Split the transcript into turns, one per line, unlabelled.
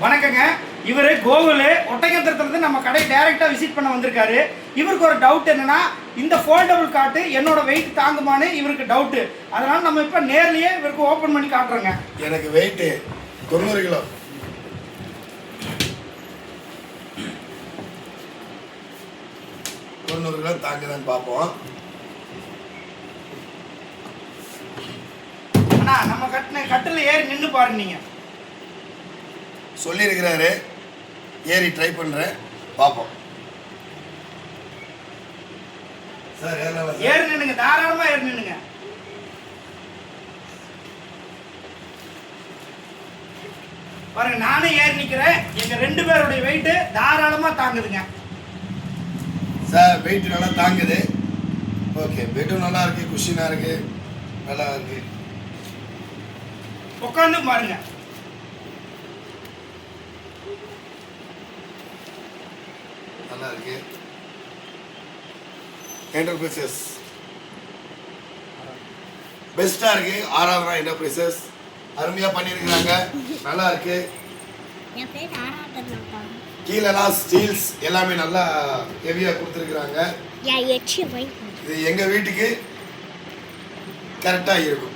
வணக்கங்க. இவர் கோகுல் ஒட்டஞ்சத்திரத்துலேருந்து நம்ம கடை டைரெக்டாக விசிட் பண்ண வந்திருக்காரு. இவருக்கு ஒரு டவுட் என்னன்னா, இந்த ஃபோல்டபுள் காட்டு என்னோட வெயிட் தாங்குமான்னு இவருக்கு டவுட்டு. அதனால் நம்ம இப்போ நேர்லேயே இவருக்கு ஓப்பன் பண்ணி காட்டுறோங்க.
எனக்கு வெயிட்டு 90 கிலோ. 90 கிலோ தாங்குதான்னு பார்ப்போம்.
அண்ணா நம்ம கட்டில் ஏறி நின்று பாருங்க. நீங்கள்
சொல்லியிருக்கிறாரு, ஏறி ட்ரை பண்ணுறேன், பார்ப்போம். சார்
ஏறி நின்னுங்க, தாராளமாக ஏறி நின்னுங்க. பாருங்க, நானும் ஏறி நிற்கிறேன். எங்கள் 2 பேருடைய வெயிட்டு தாராளமாக தாங்குதுங்க.
சார் வெயிட் நல்லா தாங்குது. ஓகே, பெட்டும் நல்லா இருக்கு, குஷினாக இருக்கு, நல்லா இருக்கு.
உட்காந்து பாருங்க.
நல்லா இருக்கு. என்டர்பிரைசஸ் பெஸ்டா இருக்கு. ஆராதனா என்டர்பிரைசஸ் அருமையா பண்ணியிருக்கிறாங்க, நல்லா இருக்கு. கீழெல்லாம் ஸ்டீல்ஸ் எல்லாமே நல்லா ஹெவியா கொடுத்துருக்குறாங்க. இது எங்க வீட்டுக்கு கரெக்டா இருக்கும்.